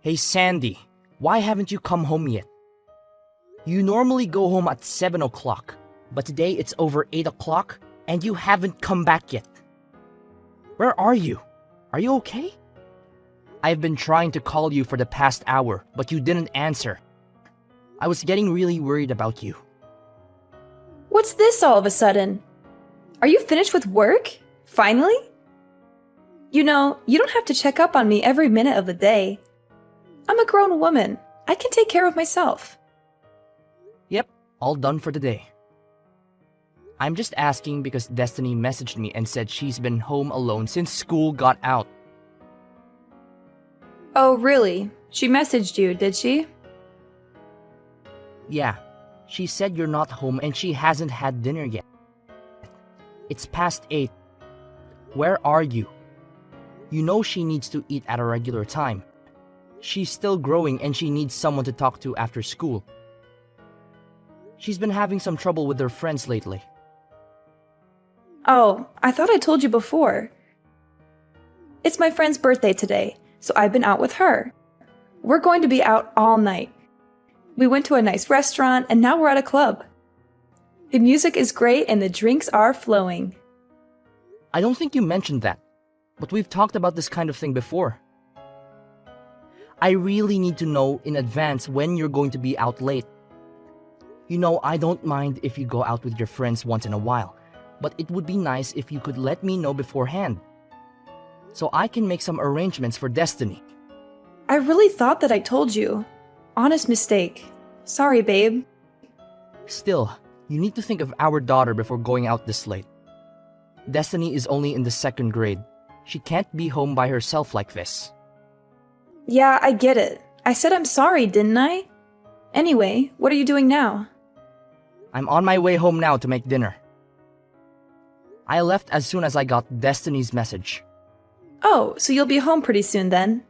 Hey Sandy, why haven't you come home yet? You normally go home at 7 o'clock, but today it's over 8 o'clock and you haven't come back yet. Where are you? Are you okay? I've been trying to call you for the past hour, but you didn't answer. I was getting really worried about you. What's this all of a sudden? Are you finished with work? Finally? You know, you don't have to check up on me every minute of the day. I'm a grown woman. I can take care of myself. Yep, all done for the day. I'm just asking because Destiny messaged me and said she's been home alone since school got out. Oh, really? She messaged you, did she? Yeah, she said you're not home and she hasn't had dinner yet. It's past 8. Where are you? You know she needs to eat at a regular time. She's still growing and she needs someone to talk to after school. She's been having some trouble with her friends lately. Oh, I thought I told you before. It's my friend's birthday today, so I've been out with her. We're going to be out all night. We went to a nice restaurant and now we're at a club. The music is great and the drinks are flowing. I don't think you mentioned that, but we've talked about this kind of thing before. I really need to know in advance when you're going to be out late. You know, I don't mind if you go out with your friends once in a while, but it would be nice if you could let me know beforehand, so I can make some arrangements for Destiny. I really thought that I told you. Honest mistake. Sorry, babe. Still, you need to think of our daughter before going out this late. Destiny is only in the 2nd grade. She can't be home by herself like this. Yeah, I get it. I said I'm sorry, didn't I? Anyway, what are you doing now? I'm on my way home now to make dinner. I left as soon as I got Destiny's message. Oh, so you'll be home pretty soon then.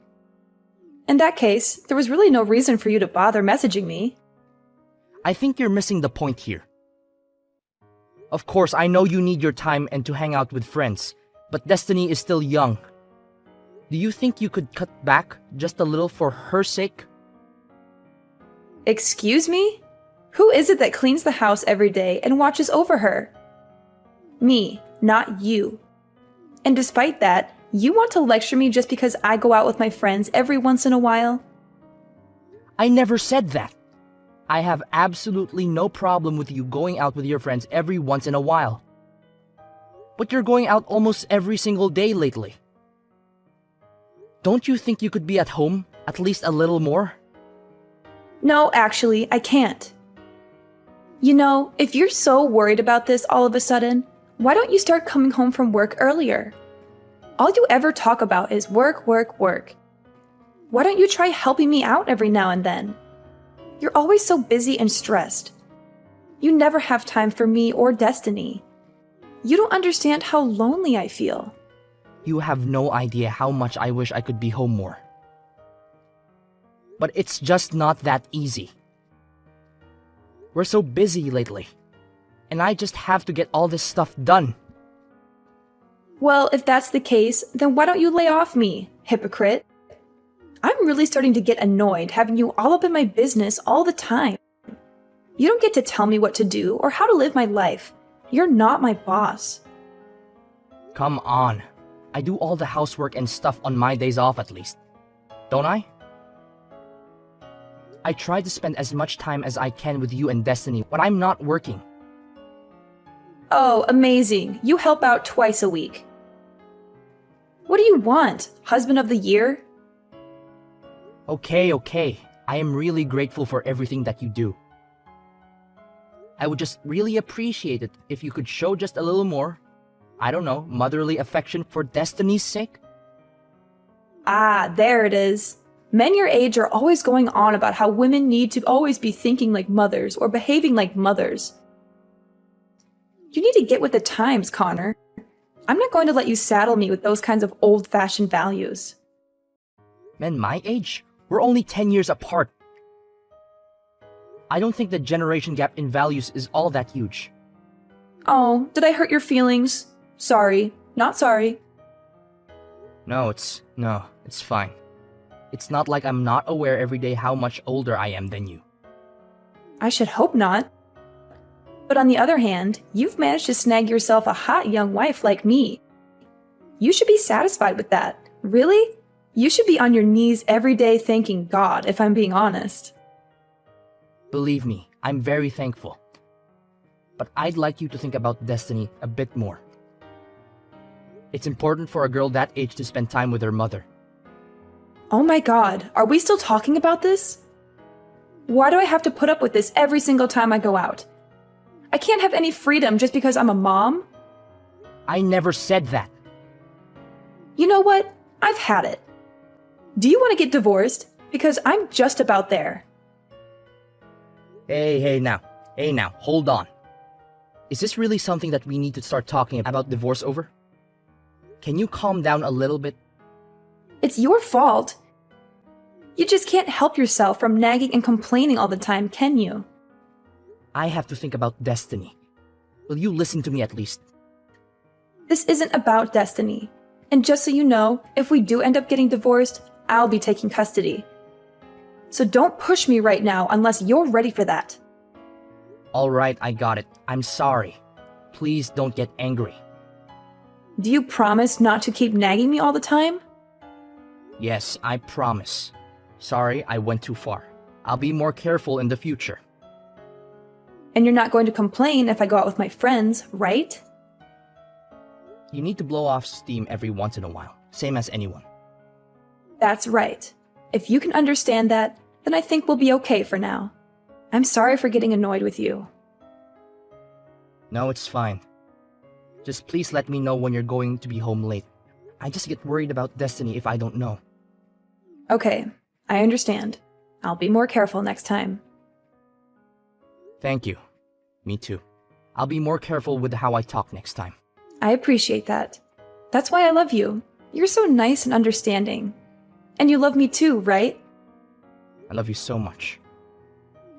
In that case, there was really no reason for you to bother messaging me. I think you're missing the point here. Of course, I know you need your time and to hang out with friends, but Destiny is still young. Do you think you could cut back just a little for her sake? Excuse me? Who is it that cleans the house every day and watches over her? Me, not you. And despite that, you want to lecture me just because I go out with my friends every once in a while? I never said that. I have absolutely no problem with you going out with your friends every once in a while. But you're going out almost every single day lately. Don't you think you could be at home at least a little more? No, actually, I can't. You know, if you're so worried about this all of a sudden, why don't you start coming home from work earlier? All you ever talk about is work, work, work. Why don't you try helping me out every now and then? You're always so busy and stressed. You never have time for me or Destiny. You don't understand how lonely I feel. You have no idea how much I wish I could be home more. But it's just not that easy. We're so busy lately, and I just have to get all this stuff done. Well, if that's the case, then why don't you lay off me, hypocrite? I'm really starting to get annoyed having you all up in my business all the time. You don't get to tell me what to do or how to live my life. You're not my boss. Come on. I do all the housework and stuff on my days off at least. Don't I? I try to spend as much time as I can with you and Destiny when I'm not working. Oh, amazing. You help out twice a week. What do you want? Husband of the year? Okay. I am really grateful for everything that you do. I would just really appreciate it if you could show just a little more, I don't know, motherly affection for Destiny's sake. Ah, there it is. Men your age are always going on about how women need to always be thinking like mothers or behaving like mothers. You need to get with the times, Connor. I'm not going to let you saddle me with those kinds of old-fashioned values. Men my age? We're only 10 years apart. I don't think the generation gap in values is all that huge. Oh, did I hurt your feelings? Sorry. Not sorry. No, it's fine. It's not like I'm not aware every day how much older I am than you. I should hope not. But on the other hand, you've managed to snag yourself a hot young wife like me. You should be satisfied with that. Really? You should be on your knees every day thanking God, if I'm being honest. Believe me, I'm very thankful. But I'd like you to think about Destiny a bit more. It's important for a girl that age to spend time with her mother. Oh my God, are we still talking about this? Why do I have to put up with this every single time I go out? I can't have any freedom just because I'm a mom? I never said that. You know what? I've had it. Do you want to get divorced? Because I'm just about there. Hey now, hold on. Is this really something that we need to start talking about divorce over? Can you calm down a little bit? It's your fault. You just can't help yourself from nagging and complaining all the time, can you? I have to think about Destiny. Will you listen to me at least? This isn't about Destiny. And just so you know, if we do end up getting divorced, I'll be taking custody. So don't push me right now unless you're ready for that. Alright, I got it. I'm sorry. Please don't get angry. Do you promise not to keep nagging me all the time? Yes, I promise. Sorry, I went too far. I'll be more careful in the future. And you're not going to complain if I go out with my friends, right? You need to blow off steam every once in a while, same as anyone. That's right. If you can understand that, then I think we'll be okay for now. I'm sorry for getting annoyed with you. No, it's fine. Just please let me know when you're going to be home late. I just get worried about Destiny if I don't know. Okay, I understand. I'll be more careful next time. Thank you. Me too. I'll be more careful with how I talk next time. I appreciate that. That's why I love you. You're so nice and understanding. And you love me too, right? I love you so much.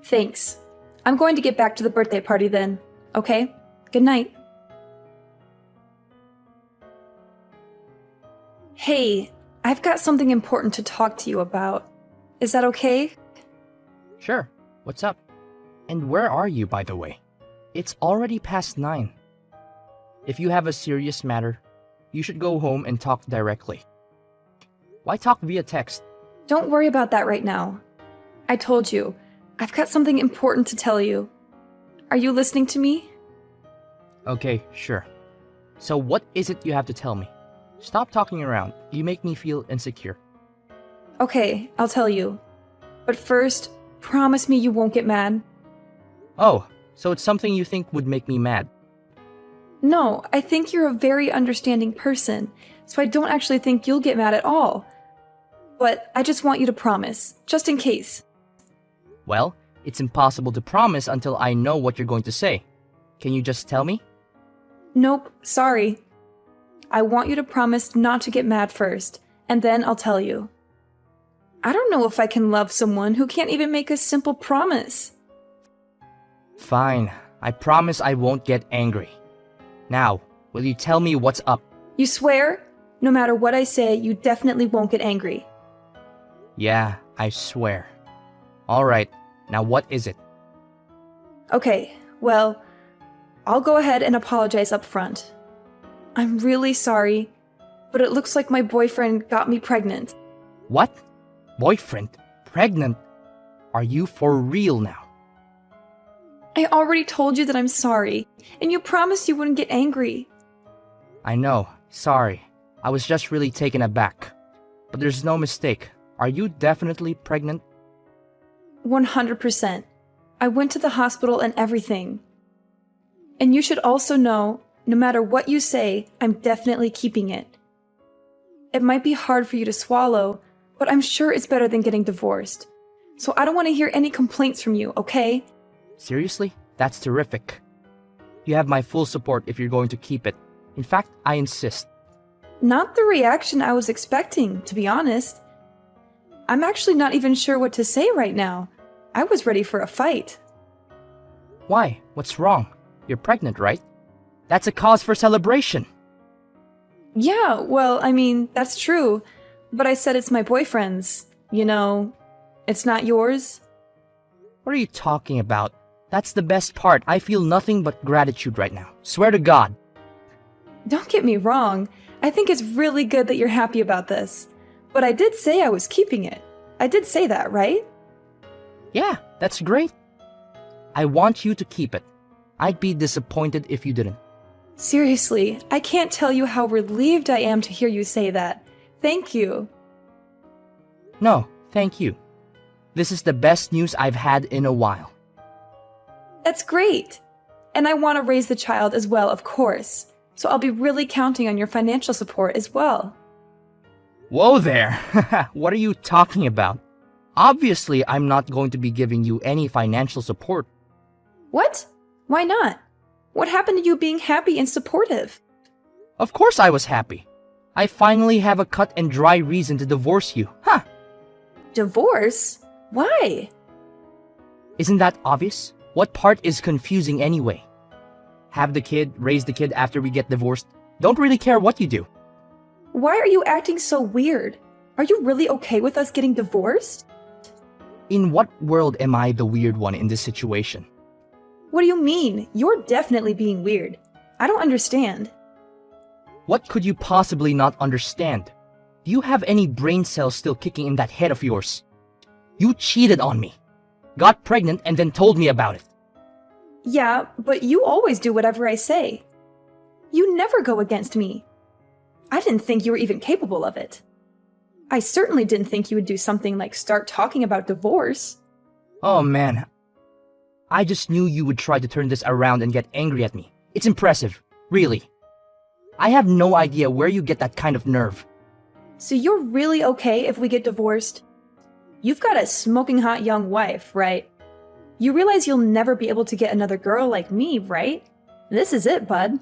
Thanks. I'm going to get back to the birthday party then. Okay? Good night. Hey, I've got something important to talk to you about. Is that okay? Sure. What's up? And where are you, by the way? It's already past 9. If you have a serious matter, you should go home and talk directly. Why talk via text? Don't worry about that right now. I told you, I've got something important to tell you. Are you listening to me? Okay, sure. So what is it you have to tell me? Stop talking around. You make me feel insecure. Okay, I'll tell you. But first, promise me you won't get mad. Oh, so it's something you think would make me mad. No, I think you're a very understanding person, so I don't actually think you'll get mad at all. But I just want you to promise, just in case. Well, it's impossible to promise until I know what you're going to say. Can you just tell me? Nope, sorry. I want you to promise not to get mad first, and then I'll tell you. I don't know if I can love someone who can't even make a simple promise. Fine. I promise I won't get angry. Now, will you tell me what's up? You swear? No matter what I say, you definitely won't get angry. Yeah, I swear. Alright, now what is it? Okay, well, I'll go ahead and apologize up front. I'm really sorry, but it looks like my boyfriend got me pregnant. What? Boyfriend? Pregnant? Are you for real now? I already told you that I'm sorry, and you promised you wouldn't get angry. I know, sorry. I was just really taken aback. But there's no mistake. Are you definitely pregnant? 100%. I went to the hospital and everything. And you should also know, no matter what you say, I'm definitely keeping it. It might be hard for you to swallow, but I'm sure it's better than getting divorced. So I don't want to hear any complaints from you, okay? Seriously? That's terrific. You have my full support if you're going to keep it. In fact, I insist. Not the reaction I was expecting, to be honest. I'm actually not even sure what to say right now. I was ready for a fight. Why? What's wrong? You're pregnant, right? That's a cause for celebration. Yeah, well, I mean, that's true. But I said it's my boyfriend's. You know, it's not yours? What are you talking about? That's the best part. I feel nothing but gratitude right now. Swear to God. Don't get me wrong. I think it's really good that you're happy about this. But I did say I was keeping it. I did say that, right? Yeah, that's great. I want you to keep it. I'd be disappointed if you didn't. Seriously, I can't tell you how relieved I am to hear you say that. Thank you. No, thank you. This is the best news I've had in a while. That's great. And I want to raise the child as well, of course. So I'll be really counting on your financial support as well. Whoa there! What are you talking about? Obviously, I'm not going to be giving you any financial support. What? Why not? What happened to you being happy and supportive? Of course I was happy. I finally have a cut and dry reason to divorce you. Huh! Divorce? Why? Isn't that obvious? What part is confusing anyway? Have the kid, raise the kid after we get divorced. Don't really care what you do. Why are you acting so weird? Are you really okay with us getting divorced? In what world am I the weird one in this situation? What do you mean? You're definitely being weird. I don't understand. What could you possibly not understand? Do you have any brain cells still kicking in that head of yours? You cheated on me, got pregnant, and then told me about it. Yeah, but you always do whatever I say. You never go against me. I didn't think you were even capable of it. I certainly didn't think you would do something like start talking about divorce. Oh man, I just knew you would try to turn this around and get angry at me. It's impressive, really. I have no idea where you get that kind of nerve. So you're really okay if we get divorced? You've got a smoking hot young wife, right? You realize you'll never be able to get another girl like me, right? This is it, bud.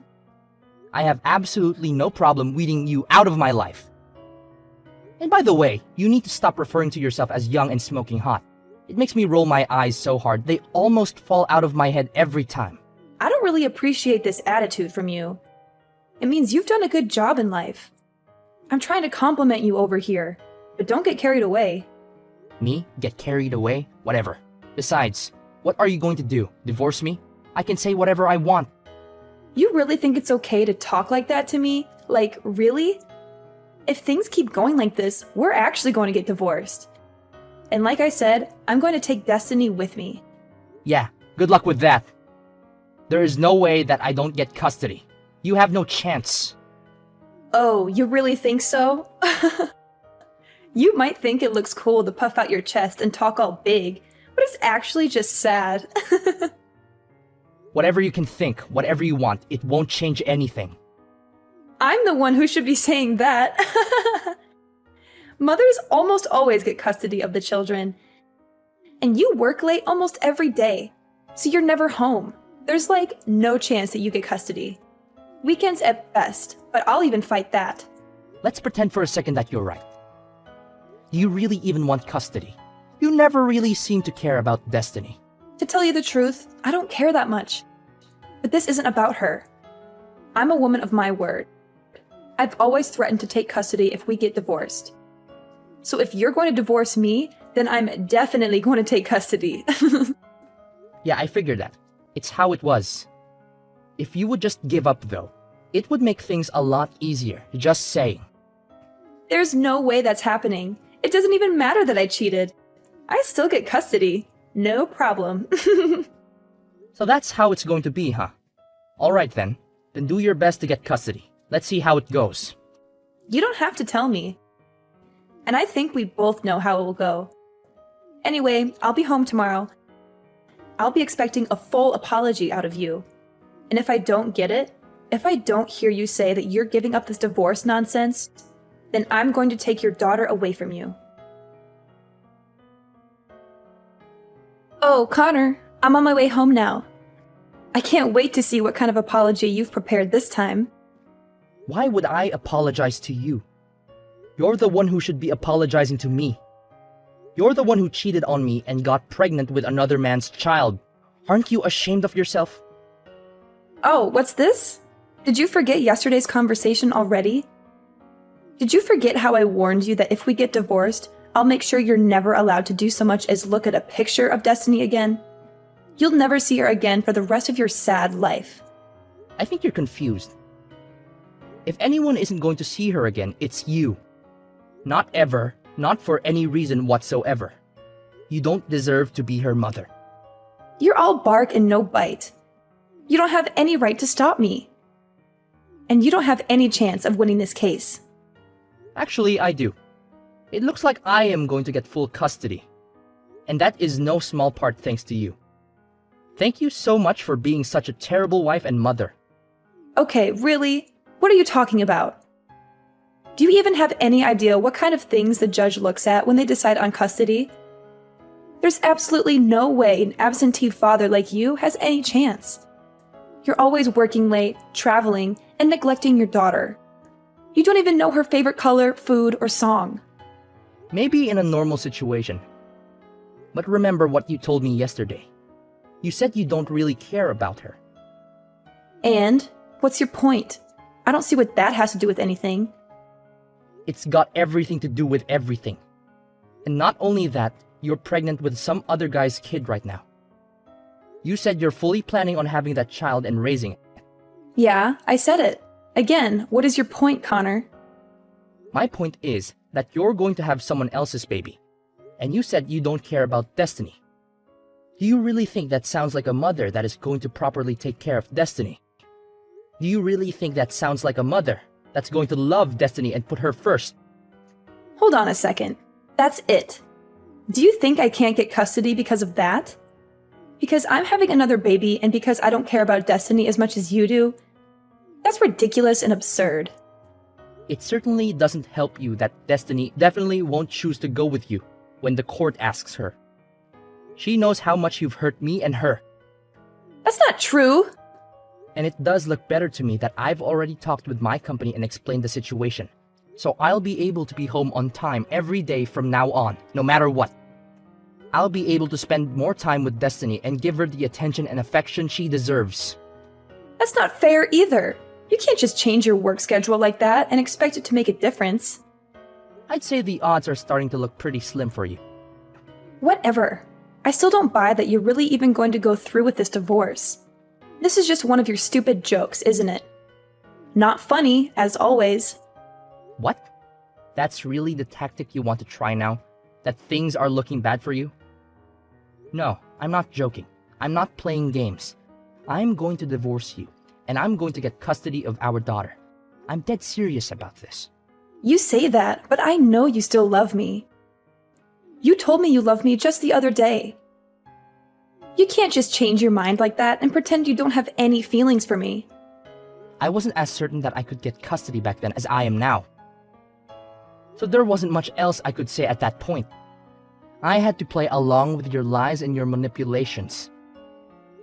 I have absolutely no problem weeding you out of my life. And by the way, you need to stop referring to yourself as young and smoking hot. It makes me roll my eyes so hard, they almost fall out of my head every time. I don't really appreciate this attitude from you. It means you've done a good job in life. I'm trying to compliment you over here, but don't get carried away. Me? Get carried away? Whatever. Besides, what are you going to do? Divorce me? I can say whatever I want. You really think it's okay to talk like that to me? Like, really? If things keep going like this, we're actually going to get divorced. And like I said, I'm going to take Destiny with me. Yeah, good luck with that. There is no way that I don't get custody. You have no chance. Oh, you really think so? You might think it looks cool to puff out your chest and talk all big, but it's actually just sad. Whatever you can think, whatever you want, it won't change anything. I'm the one who should be saying that. Mothers almost always get custody of the children. And you work late almost every day, so you're never home. There's like no chance that you get custody. Weekends at best, but I'll even fight that. Let's pretend for a second that you're right. Do you really even want custody? You never really seem to care about Destiny. To tell you the truth, I don't care that much. But this isn't about her. I'm a woman of my word. I've always threatened to take custody if we get divorced. So if you're going to divorce me, then I'm definitely going to take custody. Yeah, I figured that. It's how it was. If you would just give up though, it would make things a lot easier, just saying. There's no way that's happening. It doesn't even matter that I cheated. I still get custody. No problem. So that's how it's going to be, huh? Alright then. Then do your best to get custody. Let's see how it goes. You don't have to tell me. And I think we both know how it will go. Anyway, I'll be home tomorrow. I'll be expecting a full apology out of you. And if I don't get it, if I don't hear you say that you're giving up this divorce nonsense, then I'm going to take your daughter away from you. Oh, Connor, I'm on my way home now. I can't wait to see what kind of apology you've prepared this time. Why would I apologize to you? You're the one who should be apologizing to me. You're the one who cheated on me and got pregnant with another man's child. Aren't you ashamed of yourself? Oh, what's this? Did you forget yesterday's conversation already? Did you forget how I warned you that if we get divorced, I'll make sure you're never allowed to do so much as look at a picture of Destiny again. You'll never see her again for the rest of your sad life. I think you're confused. If anyone isn't going to see her again, it's you. Not ever, not for any reason whatsoever. You don't deserve to be her mother. You're all bark and no bite. You don't have any right to stop me. And you don't have any chance of winning this case. Actually, I do. It looks like I am going to get full custody. And that is no small part thanks to you. Thank you so much for being such a terrible wife and mother. Okay, really? What are you talking about? Do you even have any idea what kind of things the judge looks at when they decide on custody? There's absolutely no way an absentee father like you has any chance. You're always working late, traveling, and neglecting your daughter. You don't even know her favorite color, food, or song. Maybe in a normal situation. But remember what you told me yesterday. You said you don't really care about her. And? What's your point? I don't see what that has to do with anything. It's got everything to do with everything. And not only that, you're pregnant with some other guy's kid right now. You said you're fully planning on having that child and raising it. Yeah, I said it. Again, what is your point, Connor? My point is that you're going to have someone else's baby. And you said you don't care about Destiny. Do you really think that sounds like a mother that is going to properly take care of Destiny? Do you really think that sounds like a mother that's going to love Destiny and put her first? Hold on a second. That's it. Do you think I can't get custody because of that? Because I'm having another baby and because I don't care about Destiny as much as you do? That's ridiculous and absurd. It certainly doesn't help you that Destiny definitely won't choose to go with you when the court asks her. She knows how much you've hurt me and her. That's not true. And it does look better to me that I've already talked with my company and explained the situation. So I'll be able to be home on time every day from now on, no matter what. I'll be able to spend more time with Destiny and give her the attention and affection she deserves. That's not fair either. You can't just change your work schedule like that and expect it to make a difference. I'd say the odds are starting to look pretty slim for you. Whatever. I still don't buy that you're really even going to go through with this divorce. This is just one of your stupid jokes, isn't it? Not funny, as always. What? That's really the tactic you want to try now? That things are looking bad for you? No, I'm not joking. I'm not playing games. I'm going to divorce you, and I'm going to get custody of our daughter. I'm dead serious about this. You say that, but I know you still love me. You told me you loved me just the other day. You can't just change your mind like that and pretend you don't have any feelings for me. I wasn't as certain that I could get custody back then as I am now. So there wasn't much else I could say at that point. I had to play along with your lies and your manipulations.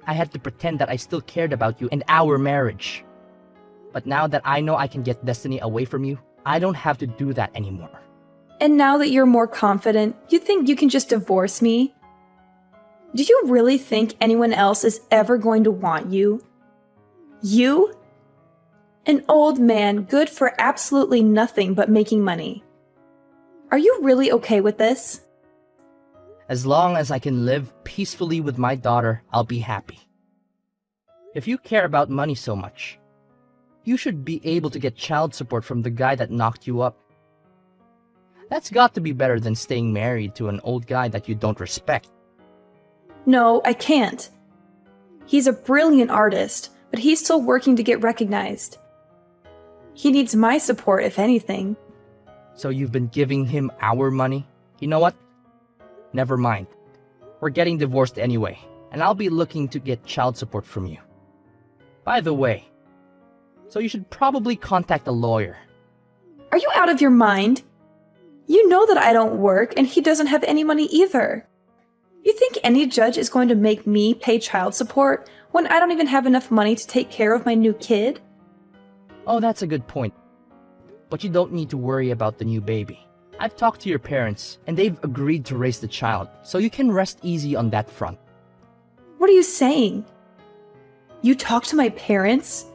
I had to pretend that I still cared about you and our marriage. But now that I know I can get Destiny away from you, I don't have to do that anymore. And now that you're more confident, you think you can just divorce me? Do you really think anyone else is ever going to want you? You? An old man good for absolutely nothing but making money. Are you really okay with this? As long as I can live peacefully with my daughter, I'll be happy. If you care about money so much, you should be able to get child support from the guy that knocked you up. That's got to be better than staying married to an old guy that you don't respect. No, I can't. He's a brilliant artist, but he's still working to get recognized. He needs my support, if anything. So you've been giving him our money? You know what? Never mind. We're getting divorced anyway, and I'll be looking to get child support from you. By the way, so you should probably contact a lawyer. Are you out of your mind? You know that I don't work and he doesn't have any money either. You think any judge is going to make me pay child support when I don't even have enough money to take care of my new kid? Oh, that's a good point. But you don't need to worry about the new baby. I've talked to your parents, and they've agreed to raise the child, so you can rest easy on that front. What are you saying? You talked to my parents?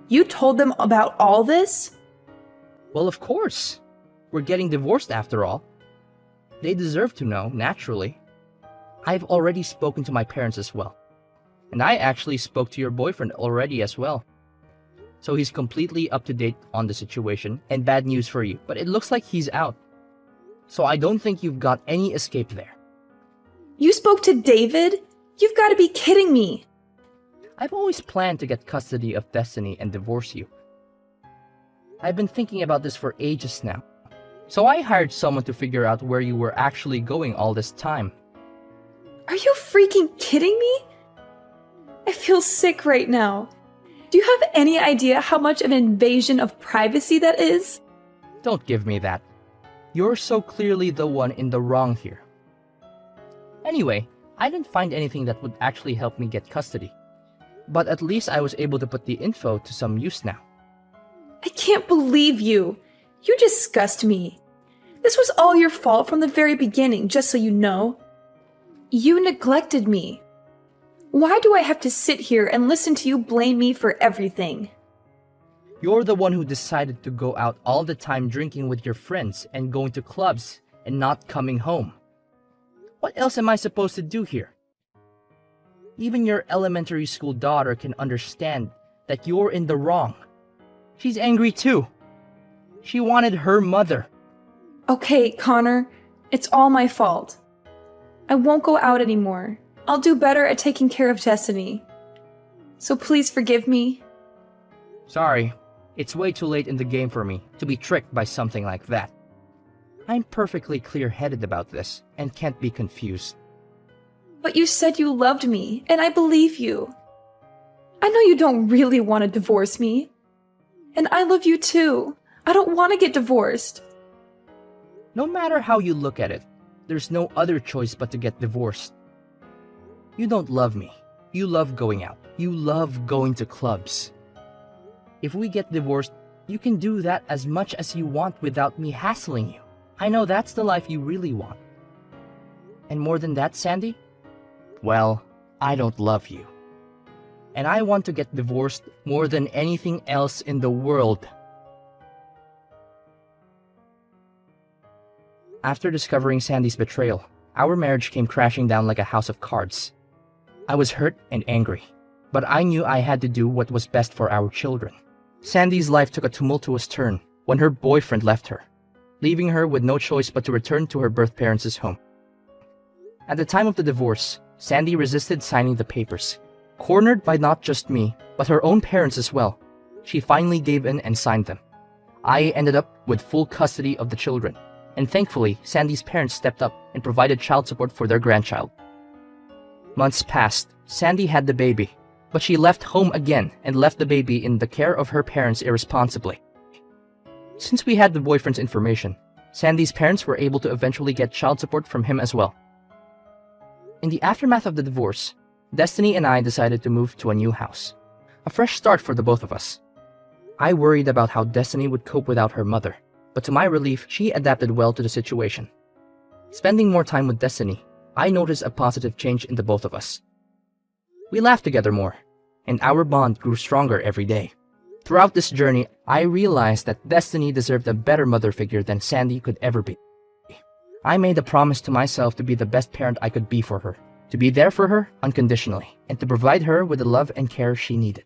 You told them about all this? Well, of course. We're getting divorced after all. They deserve to know, naturally. I've already spoken to my parents as well. And I actually spoke to your boyfriend already as well. So he's completely up to date on the situation, and bad news for you, but it looks like he's out. So I don't think you've got any escape there. You spoke to David? You've got to be kidding me. I've always planned to get custody of Destiny and divorce you. I've been thinking about this for ages now. So I hired someone to figure out where you were actually going all this time. Are you freaking kidding me? I feel sick right now. Do you have any idea how much of an invasion of privacy that is? Don't give me that. You're so clearly the one in the wrong here. Anyway, I didn't find anything that would actually help me get custody. But at least I was able to put the info to some use now. I can't believe you. You disgust me. This was all your fault from the very beginning, just so you know. You neglected me. Why do I have to sit here and listen to you blame me for everything? You're the one who decided to go out all the time drinking with your friends and going to clubs and not coming home. What else am I supposed to do here? Even your elementary school daughter can understand that you're in the wrong. She's angry too. She wanted her mother. Okay, Connor, it's all my fault. I won't go out anymore. I'll do better at taking care of Destiny. So please forgive me. Sorry, it's way too late in the game for me to be tricked by something like that. I'm perfectly clear-headed about this and can't be confused. But you said you loved me, and I believe you. I know you don't really want to divorce me. And I love you too. I don't want to get divorced. No matter how you look at it, there's no other choice but to get divorced. You don't love me. You love going out. You love going to clubs. If we get divorced, you can do that as much as you want without me hassling you. I know that's the life you really want. And more than that, Sandy? Well, I don't love you. And I want to get divorced more than anything else in the world. After discovering Sandy's betrayal, our marriage came crashing down like a house of cards. I was hurt and angry, but I knew I had to do what was best for our children. Sandy's life took a tumultuous turn when her boyfriend left her, leaving her with no choice but to return to her birth parents' home. At the time of the divorce, Sandy resisted signing the papers. Cornered by not just me, but her own parents as well, she finally gave in and signed them. I ended up with full custody of the children, and thankfully, Sandy's parents stepped up and provided child support for their grandchild. Months passed. Sandy had the baby, but she left home again and left the baby in the care of her parents irresponsibly. Since we had the boyfriend's information, Sandy's parents were able to eventually get child support from him as well. In the aftermath of the divorce, Destiny and I decided to move to a new house. A fresh start for the both of us. I worried about how Destiny would cope without her mother, but to my relief, she adapted well to the situation. Spending more time with Destiny, I noticed a positive change in the both of us. We laughed together more, and our bond grew stronger every day. Throughout this journey, I realized that Destiny deserved a better mother figure than Sandy could ever be. I made a promise to myself to be the best parent I could be for her, to be there for her unconditionally, and to provide her with the love and care she needed.